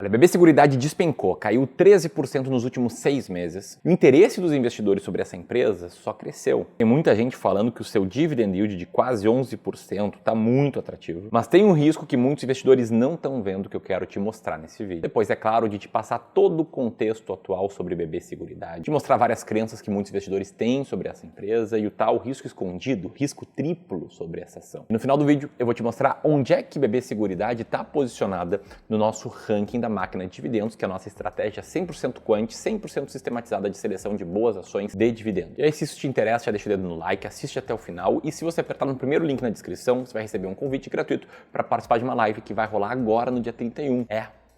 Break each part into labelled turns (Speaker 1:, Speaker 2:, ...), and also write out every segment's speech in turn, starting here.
Speaker 1: A BB Seguridade despencou, caiu 13% nos últimos 6 meses. O interesse dos investidores sobre essa empresa só cresceu. Tem muita gente falando que o seu dividend yield de quase 11% está muito atrativo. Mas tem um risco que muitos investidores não estão vendo que eu quero te mostrar nesse vídeo. Depois, é claro, de te passar todo o contexto atual sobre BB Seguridade, te mostrar várias crenças que muitos investidores têm sobre essa empresa e o tal risco escondido, risco triplo sobre essa ação. E no final do vídeo eu vou te mostrar onde é que BB Seguridade está posicionada no nosso ranking da máquina de dividendos, que é a nossa estratégia 100% quant, 100% sistematizada de seleção de boas ações de dividendos. E aí, se isso te interessa, já deixa o dedo no like, assiste até o final, e se você apertar no primeiro link na descrição, você vai receber um convite gratuito para participar de uma live que vai rolar agora no dia 31.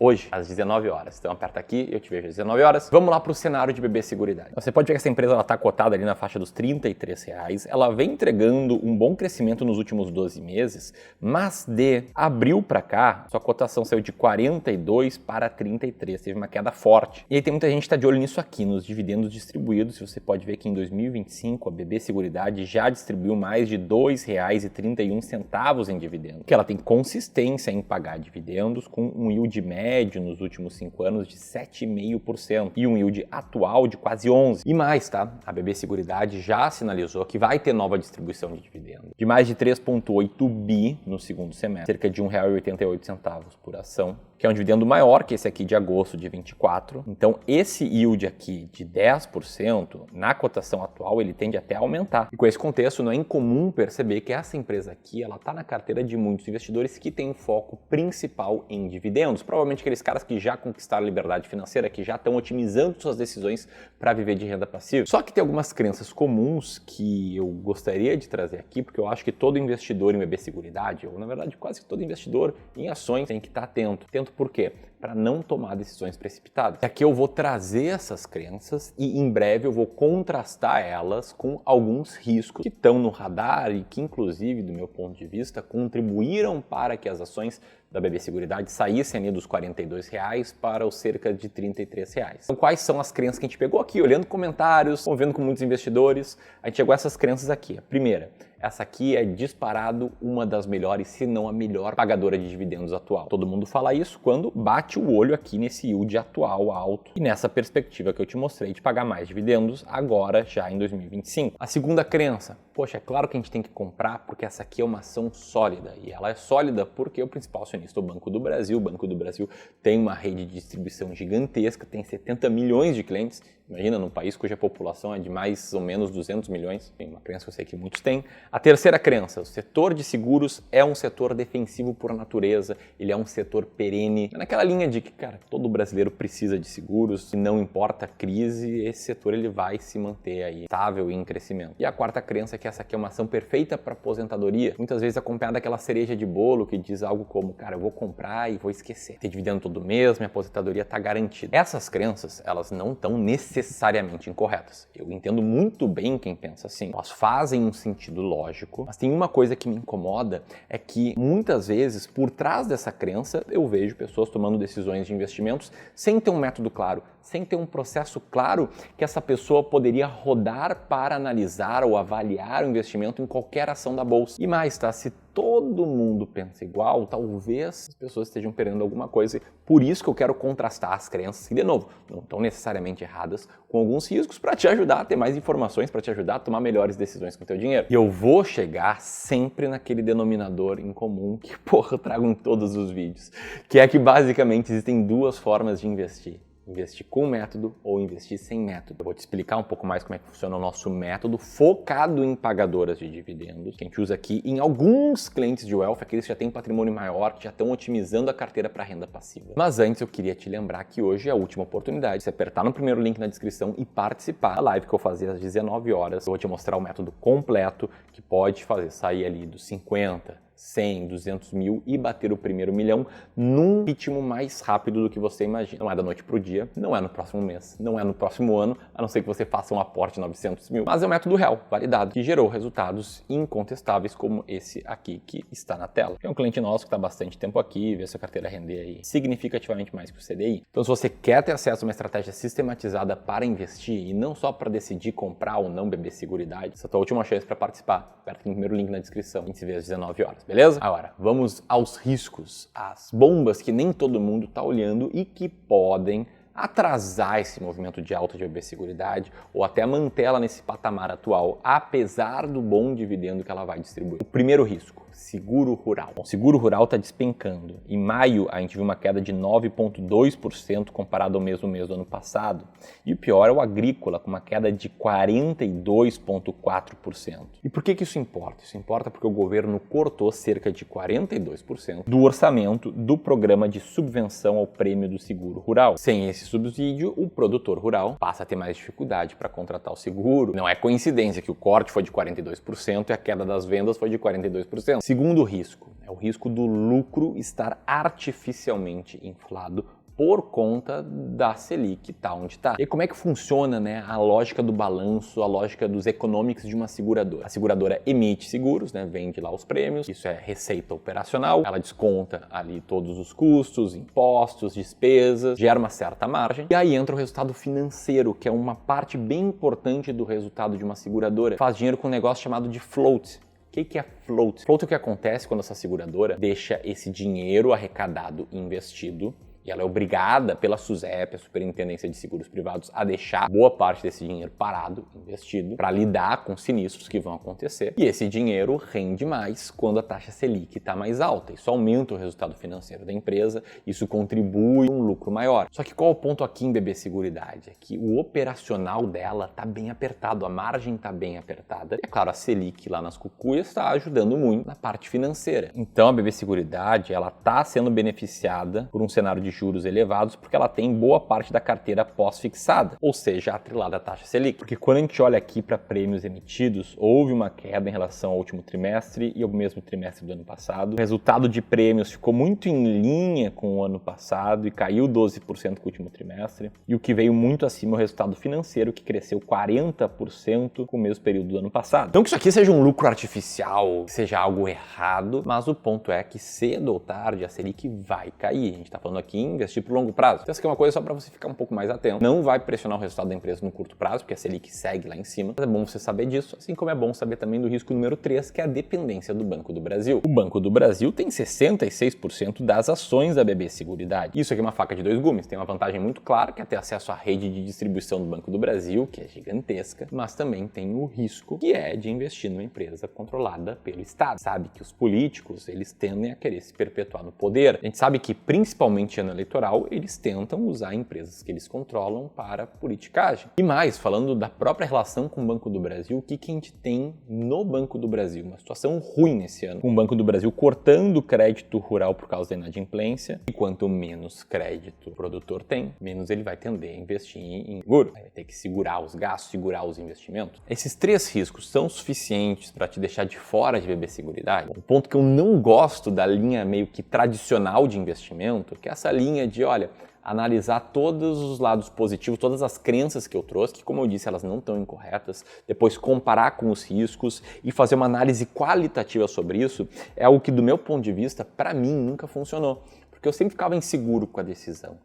Speaker 1: Hoje, às 19 horas. Então aperta aqui, eu te vejo às 19 horas. Vamos lá para o cenário de BB Seguridade. Você pode ver que essa empresa está cotada ali na faixa dos R$33. Ela vem entregando um bom crescimento nos últimos 12 meses, mas de abril para cá, sua cotação saiu de 42 para 33. Teve uma queda forte. E aí tem muita gente que está de olho nisso aqui, nos dividendos distribuídos. Você pode ver que em 2025 a BB Seguridade já distribuiu mais de R$2,31 em dividendos. Que ela tem consistência em pagar dividendos com um yield médio nos últimos 5 anos de 7,5% e um yield atual de quase 11%. E mais, tá? A BB Seguridade já sinalizou que vai ter nova distribuição de dividendos de mais de 3,8 bi no segundo semestre, cerca de R$1,88 por ação, que é um dividendo maior que esse aqui de agosto de 24. Então esse yield aqui de 10%, na cotação atual, ele tende até a aumentar. E com esse contexto, não é incomum perceber que essa empresa aqui, ela está na carteira de muitos investidores que têm um foco principal em dividendos. Provavelmente aqueles caras que já conquistaram a liberdade financeira, que já estão otimizando suas decisões para viver de renda passiva. Só que tem algumas crenças comuns que eu gostaria de trazer aqui, porque eu acho que todo investidor em BB Seguridade, ou na verdade quase todo investidor em ações, tem que estar atento. Por quê? Para não tomar decisões precipitadas. Aqui eu vou trazer essas crenças e em breve eu vou contrastar elas com alguns riscos que estão no radar e que, inclusive, do meu ponto de vista, contribuíram para que as ações da BB Seguridade saíssem ali dos R$42 para os cerca de R$33. Então, quais são as crenças que a gente pegou aqui? Olhando comentários, convivendo com muitos investidores, a gente chegou a essas crenças aqui. A primeira, essa aqui é disparado uma das melhores, se não a melhor pagadora de dividendos atual. Todo mundo fala isso quando bate o olho aqui nesse yield atual alto e nessa perspectiva que eu te mostrei de pagar mais dividendos agora já em 2025. A segunda crença, poxa, é claro que a gente tem que comprar porque essa aqui é uma ação sólida e ela é sólida porque o principal acionista é o Banco do Brasil. O Banco do Brasil tem uma rede de distribuição gigantesca, tem 70 milhões de clientes. Imagina, num país cuja população é de mais ou menos 200 milhões, tem uma crença que eu sei que muitos têm. A terceira crença, o setor de seguros é um setor defensivo por natureza, ele é um setor perene. É naquela linha de que, cara, todo brasileiro precisa de seguros, e não importa a crise, esse setor ele vai se manter aí estável e em crescimento. E a quarta crença é que essa aqui é uma ação perfeita para aposentadoria, muitas vezes acompanhada daquela cereja de bolo que diz algo como, cara, eu vou comprar e vou esquecer. Ter dividendo todo mês, minha aposentadoria está garantida. Essas crenças, elas não estão necessariamente incorretas. Eu entendo muito bem quem pensa assim. Elas fazem um sentido lógico, mas tem uma coisa que me incomoda, é que muitas vezes, por trás dessa crença, eu vejo pessoas tomando decisões de investimentos sem ter um método claro, sem ter um processo claro que essa pessoa poderia rodar para analisar ou avaliar o investimento em qualquer ação da bolsa. E mais, tá? Se todo mundo pensa igual, talvez as pessoas estejam perdendo alguma coisa. Por isso que eu quero contrastar as crenças, que, de novo, não estão necessariamente erradas, com alguns riscos para te ajudar a ter mais informações, para te ajudar a tomar melhores decisões com o teu dinheiro. E eu vou chegar sempre naquele denominador em comum que, porra, eu trago em todos os vídeos, que é que basicamente existem duas formas de investir. Investir com método ou investir sem método. Eu vou te explicar um pouco mais como é que funciona o nosso método focado em pagadoras de dividendos, que a gente usa aqui em alguns clientes de wealth, aqueles que já têm patrimônio maior, que já estão otimizando a carteira para renda passiva. Mas antes eu queria te lembrar que hoje é a última oportunidade de você apertar no primeiro link na descrição e participar da live que eu fazer às 19 horas. Eu vou te mostrar o método completo que pode fazer sair ali dos 50, 100, 200 mil e bater o primeiro milhão num ritmo mais rápido do que você imagina. Não é da noite pro dia, não é no próximo mês, não é no próximo ano, a não ser que você faça um aporte de 900 mil. Mas é um método real, validado, que gerou resultados incontestáveis como esse aqui que está na tela. É um cliente nosso que está há bastante tempo aqui, vê sua carteira render aí significativamente mais que o CDI. Então, se você quer ter acesso a uma estratégia sistematizada para investir e não só para decidir comprar ou não BB Seguridade, essa é a tua última chance para participar. Aperta no primeiro link na descrição. A gente se vê às 19 horas. beleza? Agora, vamos aos riscos, as bombas que nem todo mundo está olhando e que podem atrasar esse movimento de alta de biosseguridade ou até mantê-la nesse patamar atual, apesar do bom dividendo que ela vai distribuir. O primeiro risco, seguro rural. O seguro rural está despencando. Em maio, a gente viu uma queda de 9,2% comparado ao mesmo mês do ano passado. E o pior é o agrícola, com uma queda de 42,4%. E por que isso importa? Isso importa porque o governo cortou cerca de 42% do orçamento do programa de subvenção ao prêmio do seguro rural. Sem esse subsídio, o produtor rural passa a ter mais dificuldade para contratar o seguro. Não é coincidência que o corte foi de 42% e a queda das vendas foi de 42%. Segundo risco, é o risco do lucro estar artificialmente inflado por conta da Selic tá onde está. E como é que funciona, né, a lógica do balanço, a lógica dos economics de uma seguradora? A seguradora emite seguros, né, vende lá os prêmios, isso é receita operacional, ela desconta ali todos os custos, impostos, despesas, gera uma certa margem, e aí entra o resultado financeiro, que é uma parte bem importante do resultado de uma seguradora. Faz dinheiro com um negócio chamado de float. O que é float? Float é o que acontece quando essa seguradora deixa esse dinheiro arrecadado e investido, e ela é obrigada pela SUSEP, a Superintendência de Seguros Privados, a deixar boa parte desse dinheiro parado, investido, para lidar com sinistros que vão acontecer. E esse dinheiro rende mais quando a taxa Selic está mais alta. Isso aumenta o resultado financeiro da empresa, isso contribui para um lucro maior. Só que qual é o ponto aqui em BB Seguridade? É que o operacional dela está bem apertado, a margem está bem apertada. E é claro, a Selic lá nas cucuias está ajudando muito na parte financeira. Então a BB Seguridade ela está sendo beneficiada por um cenário de juros elevados porque ela tem boa parte da carteira pós-fixada, ou seja, atrelada à taxa Selic. Porque quando a gente olha aqui para prêmios emitidos, houve uma queda em relação ao último trimestre e ao mesmo trimestre do ano passado. O resultado de prêmios ficou muito em linha com o ano passado e caiu 12% com o último trimestre. E o que veio muito acima é o resultado financeiro, que cresceu 40% com o mesmo período do ano passado. Então que isso aqui seja um lucro artificial, que seja algo errado, mas o ponto é que cedo ou tarde a Selic vai cair. A gente está falando aqui investir por longo prazo. Então, essa aqui é uma coisa só para você ficar um pouco mais atento. Não vai pressionar o resultado da empresa no curto prazo, porque a Selic segue lá em cima. Mas é bom você saber disso, assim como é bom saber também do risco número 3, que é a dependência do Banco do Brasil. O Banco do Brasil tem 66% das ações da BB Seguridade. Isso aqui é uma faca de dois gumes. Tem uma vantagem muito clara, que é ter acesso à rede de distribuição do Banco do Brasil, que é gigantesca, mas também tem o risco, que é de investir numa empresa controlada pelo Estado. Sabe que os políticos, eles tendem a querer se perpetuar no poder. A gente sabe que, principalmente ano eleitoral, eles tentam usar empresas que eles controlam para politicagem. E mais, falando da própria relação com o Banco do Brasil, o que a gente tem no Banco do Brasil? Uma situação ruim nesse ano. Com o Banco do Brasil cortando crédito rural por causa da inadimplência, e quanto menos crédito o produtor tem, menos ele vai tender a investir em seguro. Vai ter que segurar os gastos, segurar os investimentos. Esses três riscos são suficientes para te deixar de fora de BB Seguridade? O ponto que eu não gosto da linha meio que tradicional de investimento, que é essa linha de, olha, analisar todos os lados positivos, todas as crenças que eu trouxe, que como eu disse, elas não estão incorretas, depois comparar com os riscos e fazer uma análise qualitativa sobre isso, é algo que do meu ponto de vista, para mim, nunca funcionou, porque eu sempre ficava inseguro com a decisão.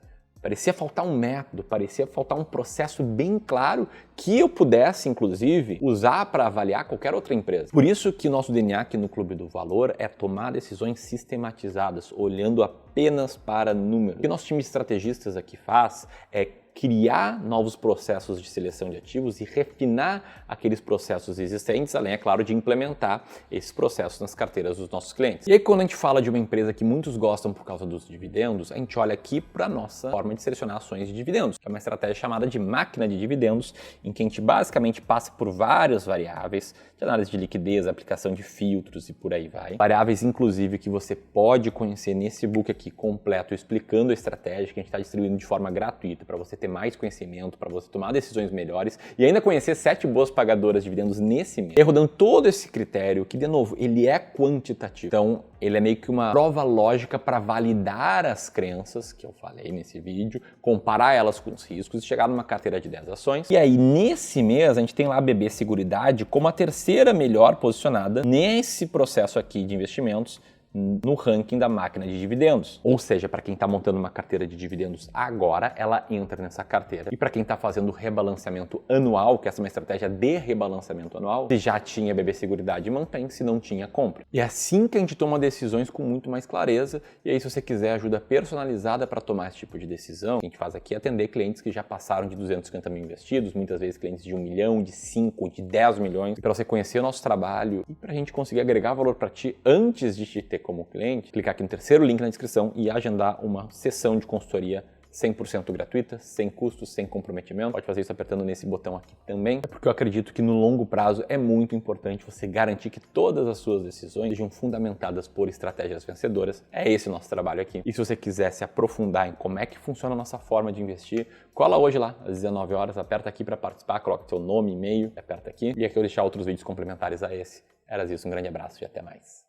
Speaker 1: Parecia faltar um método, parecia faltar um processo bem claro que eu pudesse, inclusive, usar para avaliar qualquer outra empresa. Por isso que nosso DNA aqui no Clube do Valor é tomar decisões sistematizadas, olhando apenas para números. O que nosso time de estrategistas aqui faz é criar novos processos de seleção de ativos e refinar aqueles processos existentes, além, é claro, de implementar esses processos nas carteiras dos nossos clientes. E aí, quando a gente fala de uma empresa que muitos gostam por causa dos dividendos, a gente olha aqui para a nossa forma de selecionar ações de dividendos, que é uma estratégia chamada de máquina de dividendos, em que a gente basicamente passa por várias variáveis de análise de liquidez, aplicação de filtros e por aí vai. Variáveis, inclusive, que você pode conhecer nesse e-book aqui completo, explicando a estratégia que a gente está distribuindo de forma gratuita para você ter mais conhecimento, para você tomar decisões melhores e ainda conhecer 7 boas pagadoras de dividendos nesse mês. E rodando todo esse critério, que de novo, ele é quantitativo. Então, ele é meio que uma prova lógica para validar as crenças que eu falei nesse vídeo, comparar elas com os riscos e chegar numa carteira de 10 ações. E aí, nesse mês, a gente tem lá a BB Seguridade como a terceira melhor posicionada nesse processo aqui de investimentos no ranking da máquina de dividendos. Ou seja, para quem está montando uma carteira de dividendos agora, ela entra nessa carteira. E para quem está fazendo rebalanceamento anual, que essa é uma estratégia de rebalanceamento anual, se já tinha BB Seguridade, mantém, se não tinha, compra. E é assim que a gente toma decisões com muito mais clareza. E aí, se você quiser ajuda personalizada para tomar esse tipo de decisão, o que a gente faz aqui é atender clientes que já passaram de 250 mil investidos, muitas vezes clientes de 1 milhão, de 5, de 10 milhões. E para você conhecer o nosso trabalho e para a gente conseguir agregar valor para ti antes de te ter como cliente, clicar aqui no terceiro link na descrição e agendar uma sessão de consultoria 100% gratuita, sem custos, sem comprometimento. Pode fazer isso apertando nesse botão aqui também, porque eu acredito que no longo prazo é muito importante você garantir que todas as suas decisões sejam fundamentadas por estratégias vencedoras. É esse o nosso trabalho aqui. E se você quiser se aprofundar em como é que funciona a nossa forma de investir, cola hoje lá, às 19 horas, aperta aqui para participar, coloca seu nome, e-mail, aperta aqui. E aqui eu vou deixar outros vídeos complementares a esse. Era isso, um grande abraço e até mais.